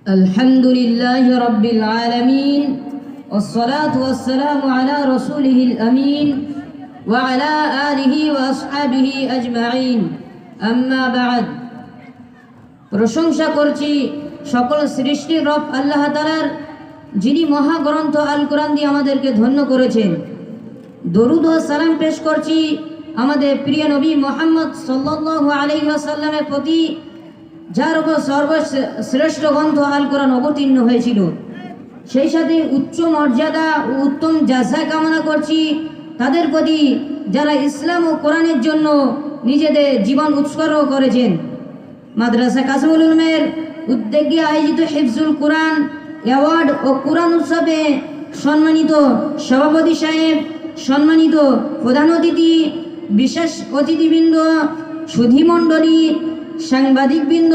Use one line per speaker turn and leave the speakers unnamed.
الحمد لله رب العالمين والصلاة والسلام على رسوله الأمين وعلى آله وأصحابه أجمعين أما بعد প্রশংসা করছি সকল সৃষ্টির রব আল্লাহ তাআলার, যিনি মহাগ্রন্থ আল কোরআন দিয়ে আমাদেরকে ধন্য করেছেন। দরুদ ও সালাম পেশ করছি আমাদের প্রিয় নবী মুহাম্মদ সাল্লাল্লাহু আলাইহি ওয়াসাল্লামের প্রতি, যার উপর সর্বশ্রেষ্ঠ গ্রন্থ আল কোরআন অবতীর্ণ হয়েছিল। সেই সাথে উচ্চ মর্যাদা ও উত্তম জাযা কামনা করছি তাদের প্রতি, যারা ইসলাম ও কোরআনের জন্য নিজেদের জীবন উৎসর্গ করেছেন। মাদ্রাসা কাসিমুল উলুমের উদ্যোগে আয়োজিত হিফজুল কোরআন অ্যাওয়ার্ড ও কোরআন উৎসবে সম্মানিত সভাপতি সাহেব, সম্মানিত প্রধান অতিথি, বিশেষ অতিথিবৃন্দ, সুধীমণ্ডলী, সাংবাদিকবৃন্দ,